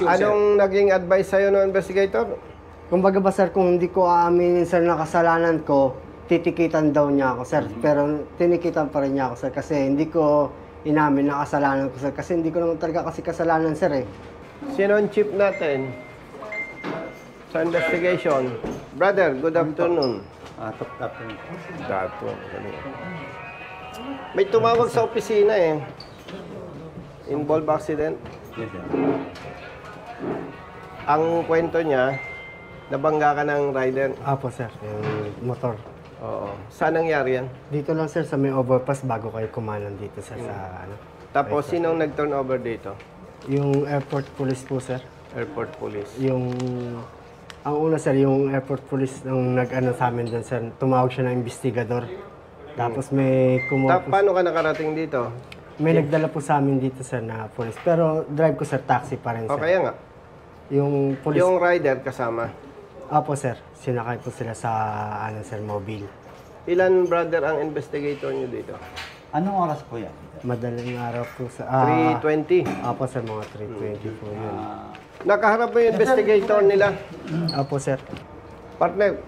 Anong naging advice sa'yo ng investigator? Kumbaga ba sir, kung hindi ko aaminin sir na kasalanan ko, titikitan daw niya ako sir. Pero tinikitan pa rin niya ako sir kasi hindi ko inamin na kasalanan ko sir. Kasi hindi ko naman talaga kasi kasalanan sir eh. Sino ang chief natin sa investigation? Brother, good afternoon. Top captain. Dato. May tumawag sa opisina eh. Involved accident. Yes, sir. Ang kwento niya, nabangga ka ng rider. Apo sir, yung motor. Oo. Saan nangyari yan? Dito lang sir sa may overpass bago kayo kumanan dito sir sa ano. Tapos, sinong nag-turn over dito? Yung airport police po sir. Airport police. Ang una sir, yung airport police nung nag-ano sa amin doon sir, tumawag siya ng investigador. Tapos may kumuha po, Paano ka nakarating dito? may nagdala po sa amin dito sir na police. Pero drive ko sir, taxi pa rin O sir. kaya nga. Yung police, Yung rider kasama. apo sir, sinakay po sila sa ano sir, mobile. Ilan brother ang investigator nyo dito? Anong oras po yan? Madaling araw po sa... 3:20. Apo sir, mga 3:20 po yun. Nakaharap mo yung investigator nila. Apo sir. Partner,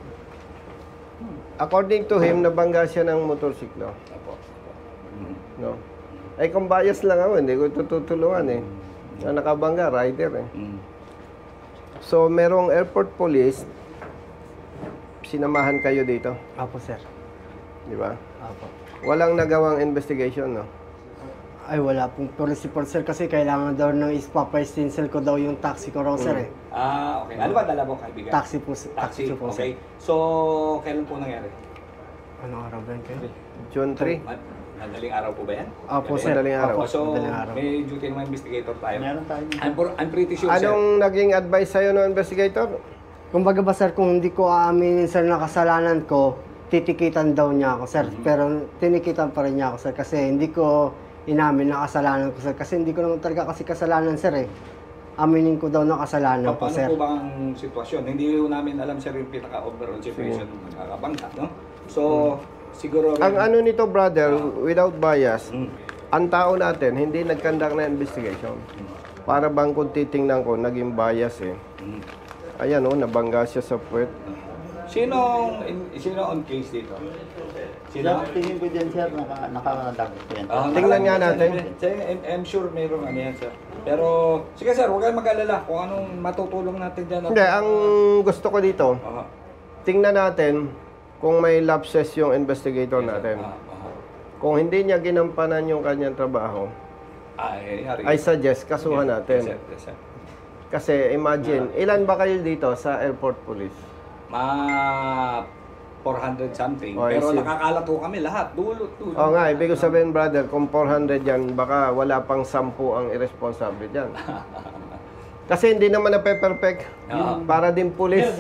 according to him, nabangga siya ng motorsiklo. No? Ay, kung bias lang ako, hindi ko tutulungan eh. Na nakabangga, rider eh. So, merong airport police, sinamahan kayo dito, Apo sir. di ba? Apo. Walang nagawang investigation, no? Ay, wala pong police report sir kasi kailangan daw ng ispapaistinsel ko daw yung taxi ko raw sir eh. Okay. Ano ba dala mo, kaibigan? Taxi po, taxi po Okay. sir. So, kailan po nangyari? Anong araw ba yun kayo? June 3. Madaling araw po ba yan? Apo sir. Madaling araw. Apo, So, madaling araw. may duty ng mga investigator tayo. Meron tayo. I'm pretty sure, sir. Anong naging advice sa'yo ng investigator? Kumbaga ba sir, kung hindi ko aaminin sir na kasalanan ko, titikitan daw niya ako sir. Pero tinikitan pa rin niya ako sir kasi hindi ko inamin na kasalanan ko sir. Kasi hindi ko naman talaga kasi kasalanan sir eh. Aminin ko daw na kasalanan ko Paano sir. po ba ang sitwasyon? Hindi ko namin alam, sir, yung pinaka-overall situation ng nakakabangka, no? So, siguro... Ang ano nito, brother, without bias, ang tao natin, hindi nag-conduct na investigation. Para bang kung titingnan ko, naging bias eh. Ayan o, nabangga siya sa puwet. Sino on case dito? Sir, tingin ko dyan, sir, nakadagot ko yan. Tingnan nga natin. I'm sure mayroong ano yan, sir. Pero, sige sir, huwag kayong mag-alala kung anong matutulong natin dyan. Hindi, ang gusto ko dito, tingnan natin kung may lapses yung investigator natin. Kung hindi niya ginampanan yung kanyang trabaho, I suggest kasuhan natin. Yes, sir. Kasi imagine, ilan ba kayo dito sa airport police? 400 something. Oh, Pero isip. nakakalat ho kami lahat. Dulo. Oo nga, ibig ko sabihin brother, kung 400 yan, baka wala pang 10 ang irresponsible dyan. Kasi hindi naman na-perfect. Para din police,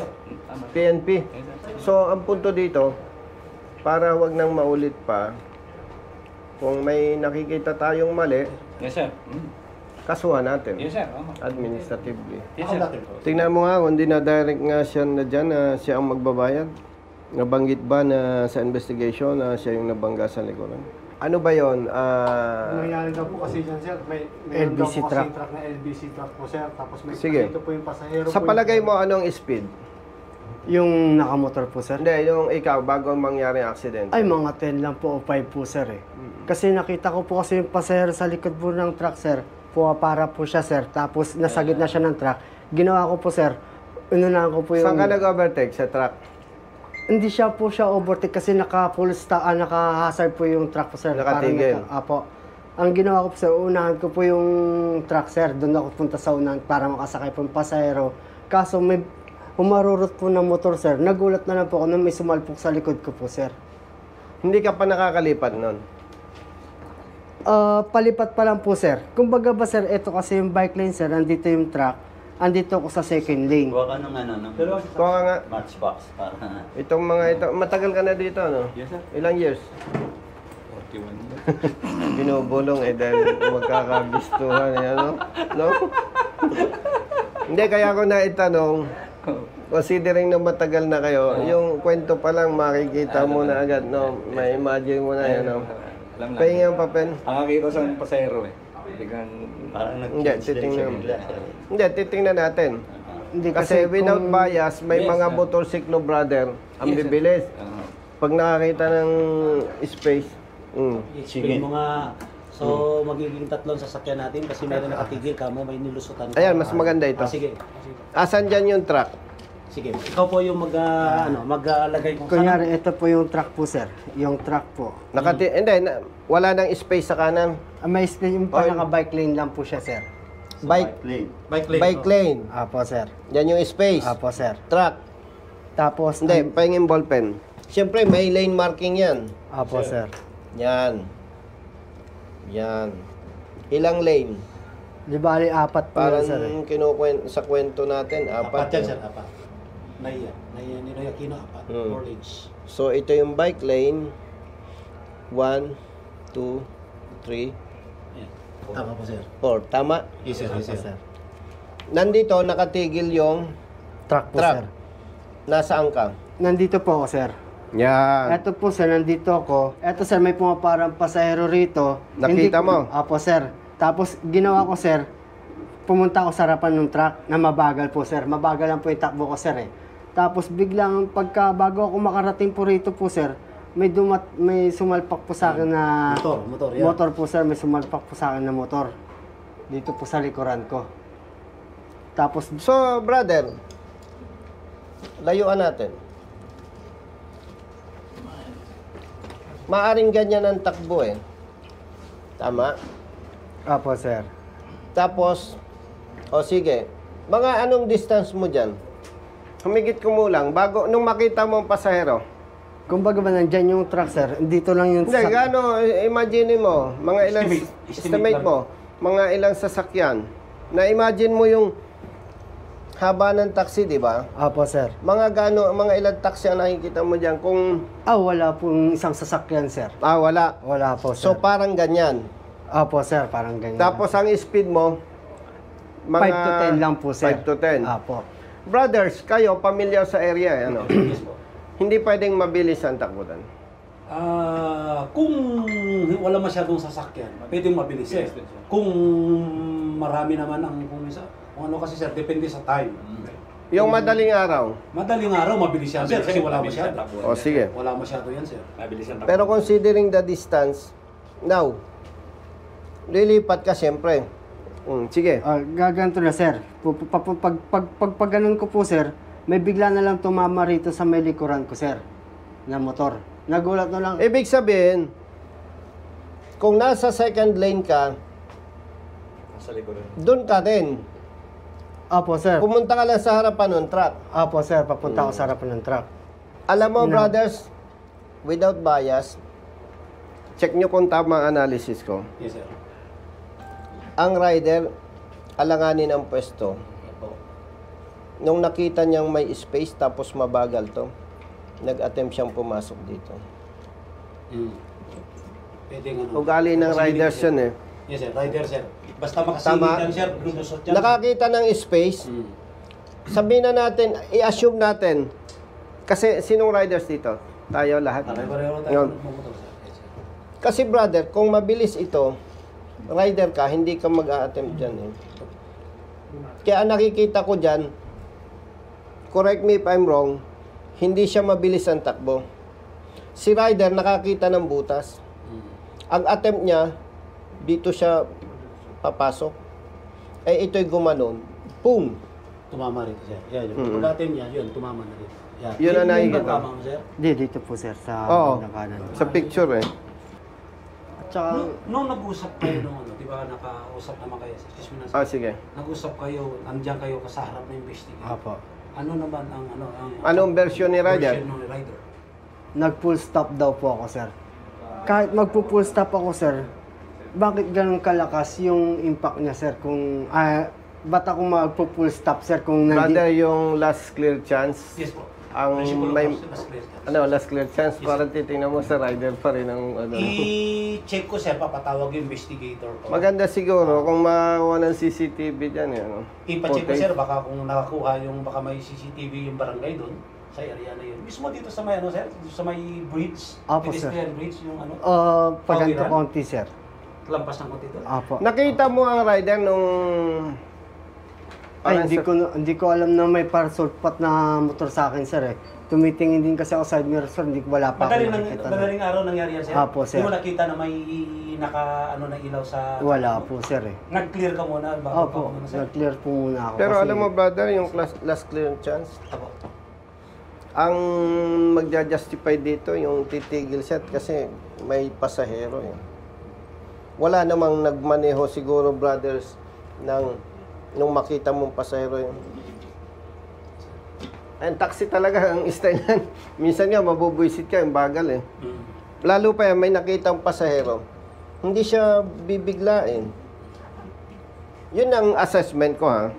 PNP. So, ang punto dito, para wag nang maulit pa, kung may nakikita tayong mali, Yes, sir. kasuhan natin. Yes, sir. Administratively. Yes, sir. Tingnan mo nga, kung di na-direct nga siya na dyan na siya ang magbabayad. Nabanggit ba na sa investigation na siya yung nabangga sa likuran? Ano ba yun? Nangyari daw po kasi dyan, sir. May LBC daw po truck. kasing truck na LBC truck po, sir. Tapos may Sige. dito po yung pasahero Sa po palagay yung- mo, anong speed? Yung nakamotor po sir. Hindi, yung ikaw, bago mangyari ang accident. Ay, mga 10 lang po o 5 po sir eh. Kasi nakita ko po kasi yung pasahero sa likod po ng truck sir. Para po siya sir. Tapos nasa gitna siya ng truck. Ginawa ko po sir. Inunahan ko po yung... Saan ka nag-overtake? Sa truck? Hindi siya po siya overtake kasi naka-hazard po yung truck po sir. Nakatigil. Apo. Ang ginawa ko po sir, unahan ko po yung truck sir. Doon ako punta sa unahan para makasakay po yung pasahero. Kaso may humarurot po ng motor sir. Nagulat na lang po ako na may sumalpok sa likod ko po sir. Hindi ka pa nakakalipat nun. Palipat pa lang po sir. Kumbaga ba sir, ito kasi yung bike lane sir, andito yung truck. Andito ako sa second lane. Huwag ka nung ano, no? Kuha ka nga. Matchbox para... Itong mga ito, matagal ka na dito, no? Yes, sir. Ilang years? 41. Binubulong eh dahil magkakabistuhan eh, ano? No? Hindi, kaya ko na itanong, considering na matagal na kayo, yung kwento pa lang makikita mo na agad, no? May imagine mo na yan, no? Alam lang. Pahingi ang papel. Ang nakita sa pasahero eh. Biglang... Parang Hindi, titingnan. Hindi, titingnan natin. Hindi Kasi without kung- bias, may Yes, mga sir. motorsiklo brother, ang Yes, sir. bibilis. Oo. Pag nakakita ng space, I-explain mo nga. So, magiging tatlong sasakyan natin kasi meron nakatigil ka mo, may nilusutan ka. Ayan, mas maganda ito. Sige. asan dyan yung truck? Sige. Ikaw po yung maglagay kung Kunyari, ito po yung truck po, sir. Yung truck po. Hindi, wala nang space sa kanan. May space yung Oh, naka-bike lane lang po siya, sir. Bike bike lane. lane. Apo, sir. Yan yung space. Apo, sir. Truck. Tapos, Hindi, pahingin ballpen. Siyempre, may lane marking yan. Apo, sir. Yan. Yan. Ilang lane? Di bali, apat po Parang yan, sir. sa kwento natin, Apat apat. yan, sir. Apat. Naya ni Noy Aquino, apat. Hmm. 4 lanes. So, ito yung bike lane. 1, 2, 3, Ayan. Tama po, sir. 4. Tama? Yes, sir. Yes, Apo, sir. sir. Nandito, nakatigil yung Truck po, truck. sir. Nasaan ka? Nandito po ako, sir. Yan. Ito po, sir, nandito ako. Ito, sir, may pumaparang pasahero rito. Nakita mo? Apo, sir. Tapos, ginawa ko, sir, pumunta ako sa harapan ng truck na mabagal po, sir. Mabagal lang po yung takbo ko, sir, eh. Tapos, biglang, bago ako makarating po rito po, sir, may sumalpak po sa akin na... Motor, yan. Motor po, sir. May sumalpak po sa akin na motor. Dito po sa likuran ko. Tapos, So, brother, layuan natin. Maaring ganyan ang takbo eh. Tama? apo, sir. Tapos, sige, mga anong distance mo dyan? Humigit kumulang, bago, nung makita mo ang pasahero. Kumbaga ba nandyan yung truck, sir? Dito lang yung... Hindi, gano, imagine mo, mga ilang, estimate lang. mo, mga ilang sasakyan. Na-imagine mo yung haba ng taxi, di ba? Apo, sir. Mga ilang taxi ang nakikita mo dyan kung, Wala pong isang sasakyan, sir. wala. Wala po, sir. So, parang ganyan. Apo, sir, parang ganyan. Tapos, ang speed mo, 5 to 10 lang po, sir. 5 to 10. Apo. Brothers, kayo, familiar sa area, ano? Yes po. Hindi pwedeng mabilis ang takbutan. Kung wala masyadong sasakyan, pwedeng mabilis eh. Kung marami naman kung ano kasi sir, depende sa time. Yung madaling araw. Madaling araw, mabilis yan sir, kasi wala masyado. O, sige. Wala masyado yan sir. Mabilis ang takbo. Pero considering the distance, now, lilipat ka siyempre. Sige. Gaganto na, sir. Pag ganun ko po, sir, may bigla na lang tumama rito sa may likuran ko, sir, na motor. Nagulat na lang. Ibig sabihin, kung nasa second lane ka, Nasa likuran. doon ka din. Apo, sir. Pumunta ka lang sa harapan ng truck. Apo, sir. Papunta ako sa harapan ng truck. Alam mo, brothers, without bias, check nyo kung tama ang analysis ko. Yes sir. Ang rider, alanganin ang pwesto. Opo. Nung nakita niyang may space tapos mabagal to, nag-attempt siyang pumasok dito. Pwede nga. Ugali ng riders yun eh. Yes sir, rider sir. Basta makasilip Tama. yan sir, lulusot yan. Nakakita ng space, sabihin na natin, i-assume natin, kasi sinong riders dito? Tayo lahat. Pareho tayo Yun. magmumotor sir. Yes sir. Kasi brother, kung mabilis ito, rider ka, hindi ka mag-a-attempt dyan eh. Kaya ang nakikita ko dyan, correct me if I'm wrong, hindi siya mabilis ang takbo. Si rider nakakita ng butas. Ang attempt niya, dito siya papasok. Ito'y gumanon. Boom! Tumama rin sir. Yan, yung natin yan, yun, tumama na rin. Yan. Yun ang nakikita. Yung tama mo sir. Dito po, sir, sa Oo. kanan. Sa picture eh. At saka, Nung nag-usap kayo nung di ba nakausap naman kayo, excuse me na sir. Sige. Nag-usap kayo, nandiyan kayo sa harap ng investigation. Apo. Ano naman ang Anong version ni rider? version ng rider? Nag-full stop daw po ako, sir. Kahit magpo-full stop ako, sir, bakit ganun kalakas yung impact niya, sir? Kung, ba't ako magpo-full stop, sir, kung Brother, yung last clear chance, Yes po. ang Principle of may, last clear chance. last clear chance, parang titingnan mo sa rider pa rin ang I-check ko sir, papatawag yung investigator ko. Maganda siguro kung makakuha ng CCTV dyan eh, ano? I-check ko Footage. sir, baka kung nakakuha yung, baka may CCTV yung barangay doon, sa area na yun. Mismo dito sa may, sir, dito sa may bridge, Apo, sir. pedestrian bridge, yung ano. pag ganito Pawiran? konti, sir. lampas ng konti doon. Apo. Nakita mo ang rider nung... Ay, hindi ko alam na may parasulpat na motor sa akin, sir eh. Tumitingin din kasi ako side mirror, sir. Hindi ko wala pa ako nakikita. Madaling araw nangyari yan, sir? Apo, sir. Hindi mo nakita na may na ilaw sa... Wala po, sir eh. Nag-clear ka muna bago Opo, pa muna, sir? nag-clear po muna ako. Pero kasi, alam mo, brother, yung last clearance chance, Apo. ang magja-justify dito yung titigil siya kasi may pasahero yun. Wala namang nagmaneho siguro, brothers, nung makita mong pasahero yun. Ang taxi talaga ang style yan. Minsan nga mabubuisit ka, yung bagal eh. Lalo pa yan, may nakitang pasahero. Hindi siya bibiglain. Yun ang assessment ko ha.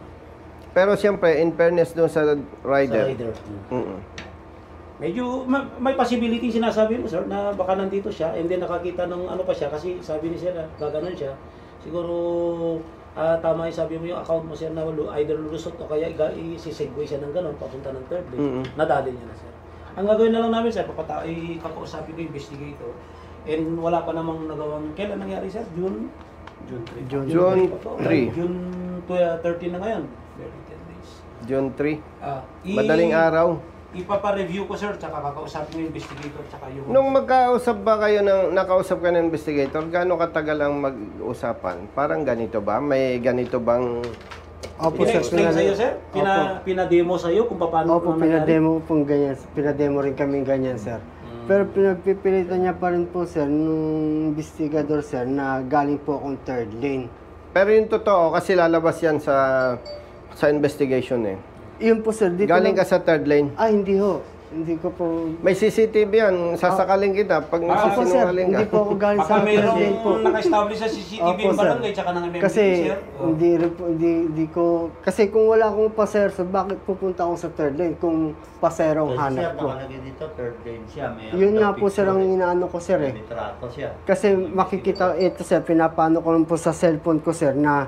Pero siyempre, in fairness doon sa rider. Mm-mm. Medyo may possibility sinasabi mo, sir, na baka nandito siya and then nakakita ng ano pa siya kasi sabi ni sir, gaganon siya. Siguro tama yung sabi mo yung account mo, sir, na either lusot o kaya i-segue siya ng ganon papunta ng third lane. Nadali niya na, sir. Ang gagawin na lang namin, sir, kakausapin ko yung investigator and wala pa namang nagawang, kailan nangyari, sir? June 3. June 3. June 13 na ngayon. Very 10 days. June 3. Madaling Madaling araw. Ipapa-review ko, sir, tsaka kakausapin ko yung investigator, tsaka yung... Nung magkausap ba kayo, nakausap ka ng investigator, gaano katagal ang mag-usapan? Parang ganito ba? May ganito bang... Opo, sir. Pina-explain sa'yo, sir? Pinademo sa'yo kung paano... Opo, pinademo pong ganyan. Pinademo rin kami ganyan, sir. Pero pinagpipilitan niya pa rin po, sir, nung investigador, sir, na galing po akong third lane. Pero yung totoo, kasi lalabas yan sa investigation eh. Yun po, sir. Galing ka sa third lane. Hindi ho. Hindi ko po... May CCTV yan, sasakalin kita pag Opo, sir. nagsisinungaling ka. Hindi po ako galing Baka sa third lane po. mayroong naka-establish sa CCTV Opo, yung sir. barangay, tsaka ng MMDA, Kasi sir? hindi rin po, hindi ko... Kasi kung wala akong pasero, so bakit pupunta ako sa third lane kung pasero ang hanap Siya, ko? nakalagay dito, third lane siya. May Yun nga po, sir, ang inaano ko, sir eh. May trato siya. Kasi makikita, ito sir, pinapano ko lang po sa cellphone ko, sir, na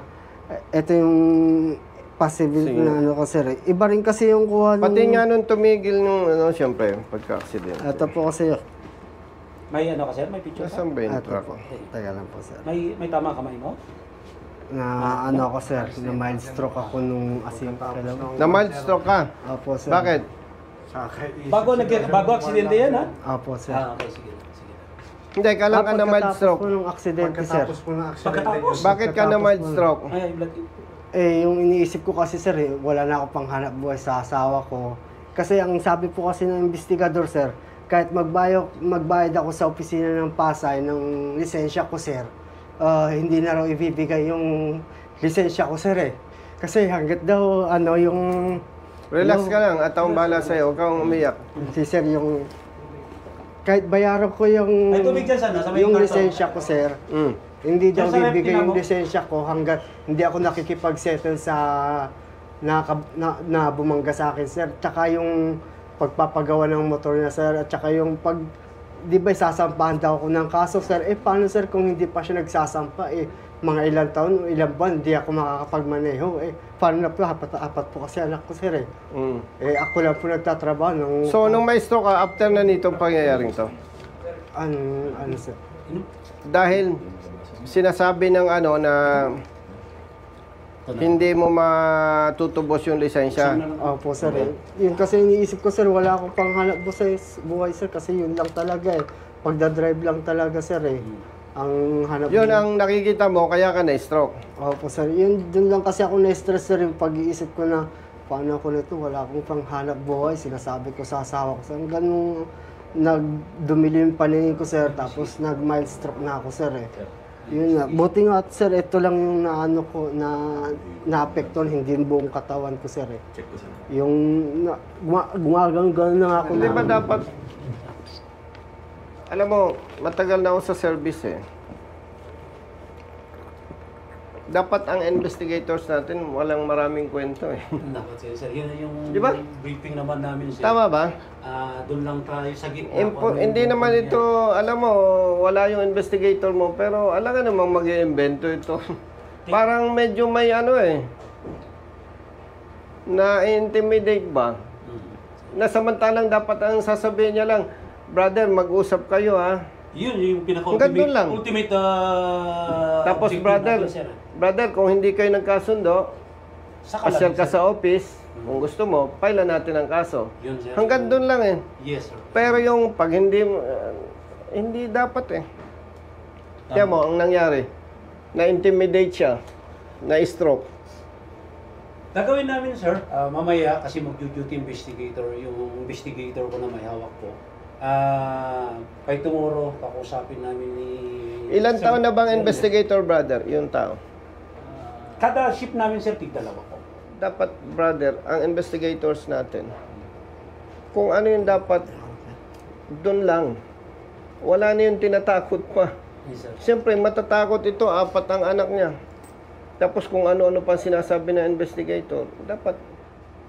ito yung possible Sige. na ano ko, sir. Iba rin kasi yung kuha nung... Pati nga nung tumigil nung, siyempre, pagka-accident. Ito po kasi, May ano ka, sir? May picture ka? Nasaan ba yung ito truck? po. Teka lang po, sir. May tama kamay mo? Na ano ako, sir, na mild stroke ako nung hello. Na mild stroke ka? Opo, sir. Bakit? Bago aksidente yan, ha? Opo, sir. Okay, sige. Hindi, kailan ka na mild Pagkatapos stroke? po nung aksidente, sir. Pagkatapos po ng accident. Pagkatapos? Bakit ka na mild stroke? Ay, Yung iniisip ko kasi, sir, wala na ako pang hanap buhay sa asawa ko. Kasi ang sabi po kasi ng investigador, sir, kahit magbayad ako sa opisina ng Pasay ng lisensya ko, sir, hindi na raw ibibigay yung lisensya ko, sir eh. Kasi hanggat daw, yung... Relax ka lang at akong bahala sa'yo. Huwag kang umiyak. Si sir, yung... Kahit bayaran ko yung... Ay, tubig dyan sana, sa may yung karton. lisensya ko, sir. Mm. Hindi daw Yung sa bibigay tingnan yung mo. lisensya ko hanggat hindi ako nakikipag-settle sa na bumangga sa akin, sir. Tsaka yung pagpapagawa ng motor niya, sir. At tsaka yung di ba sasampahan daw ako ng kaso, sir. Paano, sir, kung hindi pa siya nagsasampa, mga ilang taon, ilang buwan, hindi ako makakapagmaneho. Paano na po, apat po kasi anak ko, sir, Mm. ako lang po nagtatrabaho. So, nung may stroke ka, after na nitong pangyayaring to, Ano, sir? dahil sinasabi ng na hindi mo matutubos yung lisensya. Opo, sir. Yun kasi iniisip ko, sir, wala akong panghanap buhay, sir, kasi yun lang talaga Pagdadrive lang talaga, sir, Ang hanap Yun ang nakikita mo, kaya ka na-stroke. Opo, sir. Dun lang kasi ako na-stress, sir, yung pag-iisip ko na paano ako nito, wala akong panghanap buhay. Sinasabi ko sa asawa ko, sir. Ganun, nagdumili yung paningin ko, sir, tapos nag-mild stroke na ako, sir, Yun nga. Buti nga, sir, ito lang yung na-apektuhan, hindi yung buong katawan ko, sir, Yung gumagano na nga ako. Hindi ba dapat, alam mo, matagal na ako sa service Dapat ang investigators natin walang maraming kwento Dapat, sir. Yun yung Di ba? briefing naman namin, sir. Tama ba? Doon lang tayo sa gitna. Hindi naman ito, alam mo, wala yung investigator mo, pero alam ka namang mag-iimbento ito. Parang medyo may na-intimidate ba? Na samantalang dapat ang sasabihin niya lang, brother, mag-usap kayo Yun yung Hanggang doon lang. ultimate Tapos objective brother, natin, sir. brother, kung hindi kayo nagkasundo, Saka pasyal lang, ka sir. sa office, kung gusto mo, file natin ang kaso. Yun, sir. Hanggang doon lang eh. Yes, sir. Pero yung pag hindi, hindi dapat eh. Kaya mo, ang nangyari, na-intimidate siya, na-stroke. Gagawin namin, sir, mamaya kasi mag-duty investigator, yung investigator ko na may hawak po. By tomorrow, kakusapin namin ni... Ilan Sir, taon na bang yun, investigator, brother? Yung tao. Kada ship namin, sir, tig-dalawa po. Dapat, brother, ang investigators natin, kung ano yung dapat, doon lang. Wala na yung tinatakot pa. Yes, sir. Siyempre, matatakot ito, 4 ang anak niya. Tapos kung ano-ano pa sinasabi ng investigator, dapat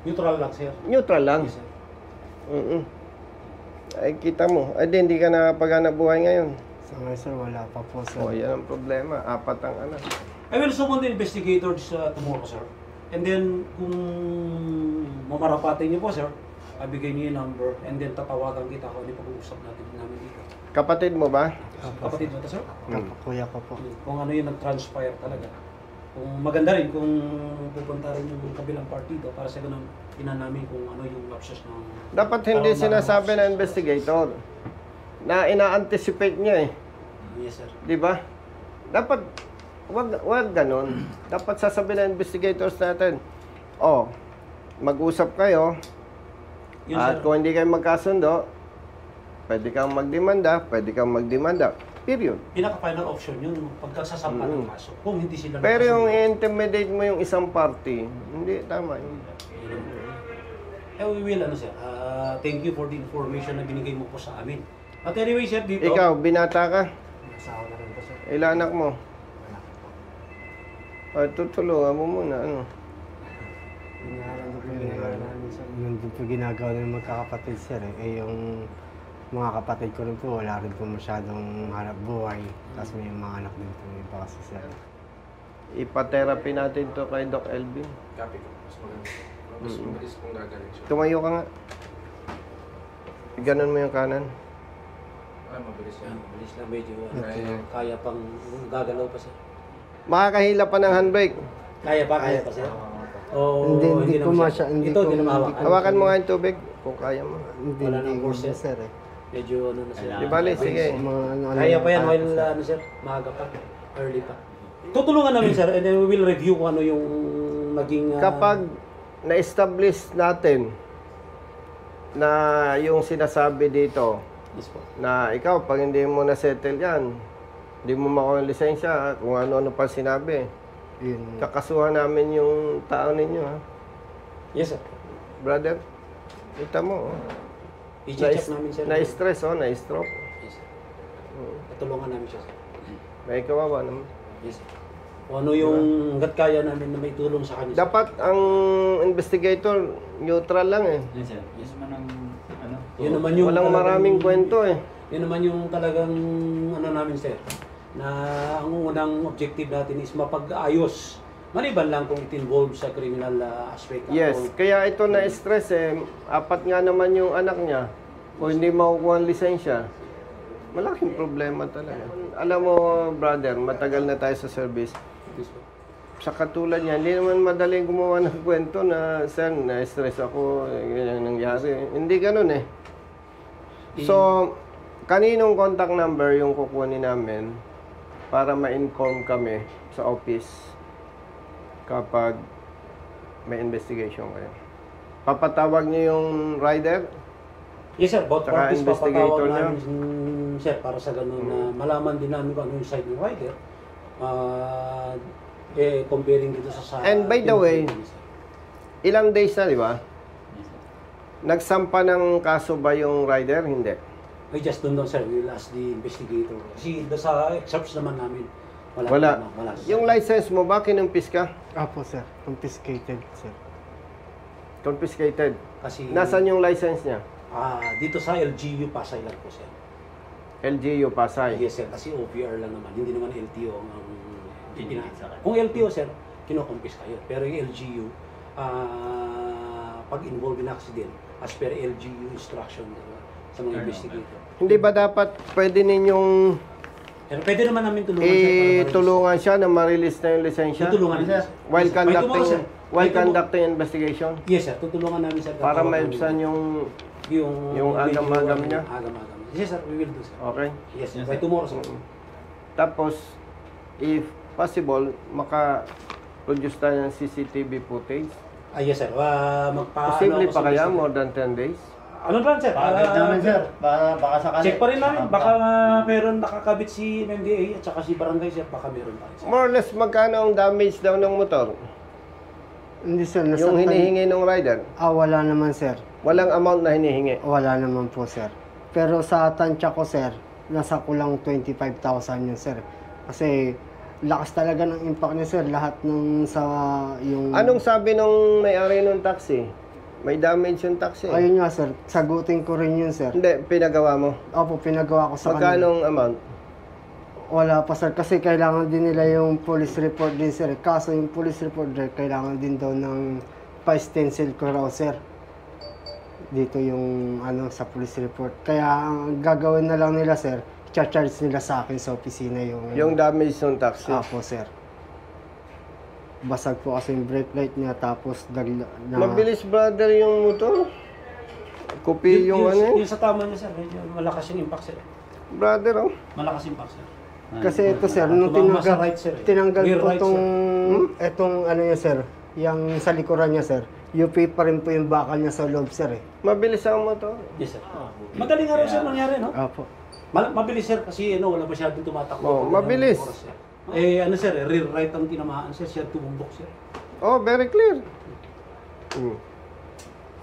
Neutral lang, sir. neutral lang. Yes, sir. Ay, kita mo. Ay, di, hindi ka nakapaghanap buhay ngayon. Sa ngayon, sir, wala pa po, sir. O, yan ang problema. 4 ang anak. I will summon the investigators tomorrow, sir. And then, kung mamarapatin niyo po, sir, bigay niyo yung number and then tatawagan kita kung ano yung pag-uusap namin dito. Kapatid mo ba? Kapatid mo ito, sir? Kuya ko po. Kung ano yung nag-transpire talaga. Kung maganda rin kung pupunta rin yung kabilang partido para sa ganun ina namin kung ano yung lapses ng... Dapat hindi Para sinasabi ma- ng investigator na ina-anticipate niya eh. Yes, sir. Di ba? Dapat, wag ganun. Dapat sasabihin ng investigators natin, oh, mag-usap kayo, Yun, at sir. kung hindi kayo magkasundo, pwede kang magdemanda. Period. Pinaka-final option yun pagkasasampa ng kaso. Kung hindi sila... Pero yung nagkasundo. intimidate mo yung isang party, hindi tama yun. We will, ano, sir. Thank you for the information na binigay mo po sa amin. But anyway, sir, dito... Ikaw, binata ka, Asawa na rin po, sir. ilan anak mo? Tutulungan mo muna, ano. Inahalan po yung ginagawa namin, sir. Yun din po ginagawa ng magkakapatid, sir. Yung mga kapatid ko rin po, wala rin po masyadong hanap buhay. Tapos may mga anak din po iba kasi, sir. Ipa-therapy natin to kay Doc Elvin. Copy ko. Mas maganda. Mas mabilis kung gagaling siya. Tumayo ka nga. Ganon mo yung kanan. Ay, mabilis yan. Bilis lang, medyo Kaya. kaya pang gagalaw pa, sir. Makakahila pa ng handbrake. Kaya pa, sir? O Hindi ko naman masya, hindi Ito, ko- hindi na mahawak. Hawakan mo nga yung tubig kung kaya mo. Hindi, Wala hindi nang ko course, na, sir. Medyo ano na, sir. Di bali, sige. Mga ano, Kaya pa yan ano, while, ano, sir, maaga pa, early pa. Tutulungan namin, sir, and then we will review kung ano yung naging... Kapag na-establish natin na yung sinasabi dito, Yes po. na ikaw, pag hindi mo na-settle yan, hindi mo makuha ng lisensya, kung ano-ano pa sinabi, Yun. kakasuhan namin yung tao ninyo, ha? Yes, sir. Brother, kita mo, oh. I-check namin, sir. Na-stress, oh, na-stroke. Yes, sir. Tutulungan namin siya, sir. May kawawa naman. Yes, sir. Kung ano yung hanggat kaya namin na may tulong sa kanya, sir. Dapat ang investigator, neutral lang eh. Yes, sir. Yes man ang ano. Yun naman yung Walang talagang- maraming kwento eh. Yun naman yung talagang ano namin, sir, na ang unang objective natin is mapag-ayos. Maliban lang kung it involves sa criminal aspect. Yes, kaya ito na-stress eh. 4 nga naman yung anak niya. Kung hindi makukuha ang lisensya, malaking problema talaga. Alam mo, brother, matagal na tayo sa service. Sa katulad niya, hindi naman madaling gumawa ng kwento na, sir, na-stress ako, ganyan nangyari. Hindi ganun eh. So, kaninong contact number yung kukunin namin para ma-inform kami sa office kapag may investigation kayo? Papatawag niyo yung rider? Yes, sir. Both Saka parties investigator papatawag namin, sir, para sa ganun na malaman din namin kung ano yung side ng rider. Comparing dito sa... And by the way, ilang days na, di ba? Nagsampa ng kaso ba yung rider? Hindi. I just don't know, sir. We'll ask the investigator. Kasi sa excerpts naman namin, Wala. wala. Yung license mo ba, kinumpis ka? Apo, sir. Confiscated, sir. Confiscated. Kasi... Nasaan yung license niya? dito sa LGU Pasay lang po, sir. LGU Pasay. Yes, sir. Kasi OPR lang naman. Hindi naman LTO ang Pinigit sa kanya. Kung LTO, sir, kinukumpis kayo. Pero yung LGU, pag involved in accident, as per LGU instruction, sa mga investigator. Hindi ba dapat pwede ninyong Pero pwede naman namin tulungan siya para ma-release. tulungan siya na ma-release na yung lisensya? Tutulungan namin, sir. While Yes, sir. By tomorrow, sir. conducting By tomorrow. investigation? Yes, sir. Tutulungan namin, sir. Para Tatawag maibsan namin. yung agam-agam video, niya? Agam-agam. Yes, sir. We will do, sir. Okay. Yes, sir. By tomorrow, sir. Tapos, if possible, maka-produce tayo ng CCTV footage. Yes, sir. Posible pa kaya more than 10 days? Ano ba, sir? Pagod namin, sir. Baka sakali. Check pa rin namin. Baka meron nakakabit si MMDA at saka si Barangay, sir. Baka meron pa rin, sir. More or less, magkano ang damage daw ng motor? Hindi sir, Yung hinihingi ng rider? wala naman sir. Walang amount na hinihingi. Wala naman po sir. Pero sa tansya ko sir, nasa kulang 25,000 yun sir. Kasi lakas talaga ng impact niya sir. Lahat ng sa yung... Anong sabi nung may-ari ng taxi? May damage yung taxi. Ayun nga sir, sagutin ko rin yun sir. Hindi, pinagawa mo. Opo, pinagawa ko sa Magkano kanila. ang amount? Wala pa sir, kasi kailangan din nila yung police report din sir. Kaso yung police report din, kailangan din daw ng pa-stencil ko raw sir. Dito yung ano sa police report. Kaya ang gagawin na lang nila sir, charge nila sa akin sa opisina Yung damage ng taxi. Apo sir. Basag po kasi yung brake light niya tapos dagla na... Mabilis brother yung motor. Kopi yung ano Yung sa tama niya, sir. Medyo malakas yung impact, sir. Brother, oh. Malakas impact, sir. Kasi ito sir, nung Tumama sa tinanggal, right, sir, eh. tinanggal Rear po right, itong, sir. etong ano niya sir, yung sa likuran niya sir, UP pa rin po yung bakal niya sa loob sir eh. Mabilis ang motor. Yes, sir. Madaling araw, sir, nangyari, no? Apo. Mabilis, sir, kasi wala masyadong tumatakbo. Oh, mabilis. Oras, sir. Ano, sir, rear right ang tinamaan, sir. Siya tumumbok, sir. Oh, very clear.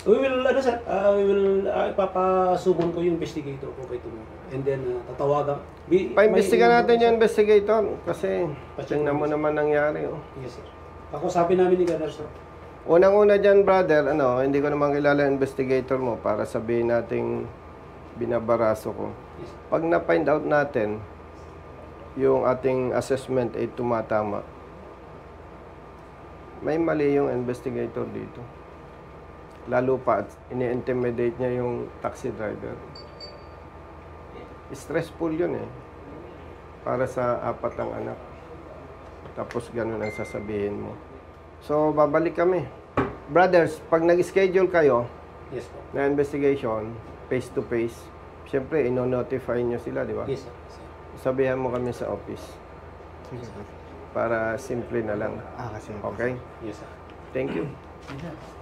We will, sir, we will, ipapasuman ko yung investigator ko kay tomorrow. And then, tatawagan. Pa-investigan natin yung sir. investigator kasi tingnan mo naman nangyari. Oh. Yes, sir. Ako sabi namin ni Gunnar, sir. Unang-una dyan, brother, hindi ko naman kilala yung investigator mo para sabihin nating binabaraso ko. Yes, sir. Pag na-find out natin yung ating assessment ay tumatama, may mali yung investigator dito. Lalo pa at ini-intimidate niya yung taxi driver. Stressful yun eh. Para sa 4 ang anak. Tapos ganun ang sasabihin mo. So, babalik kami. Brothers, pag nag-schedule kayo Yes, po. na investigation, face to face, syempre, ino-notify nyo sila, di ba? Yes, sir. Yes, sir. Sabihan mo kami sa office. Para simple na lang. Kasi Okay? Yes, sir. Thank you. Yes, sir.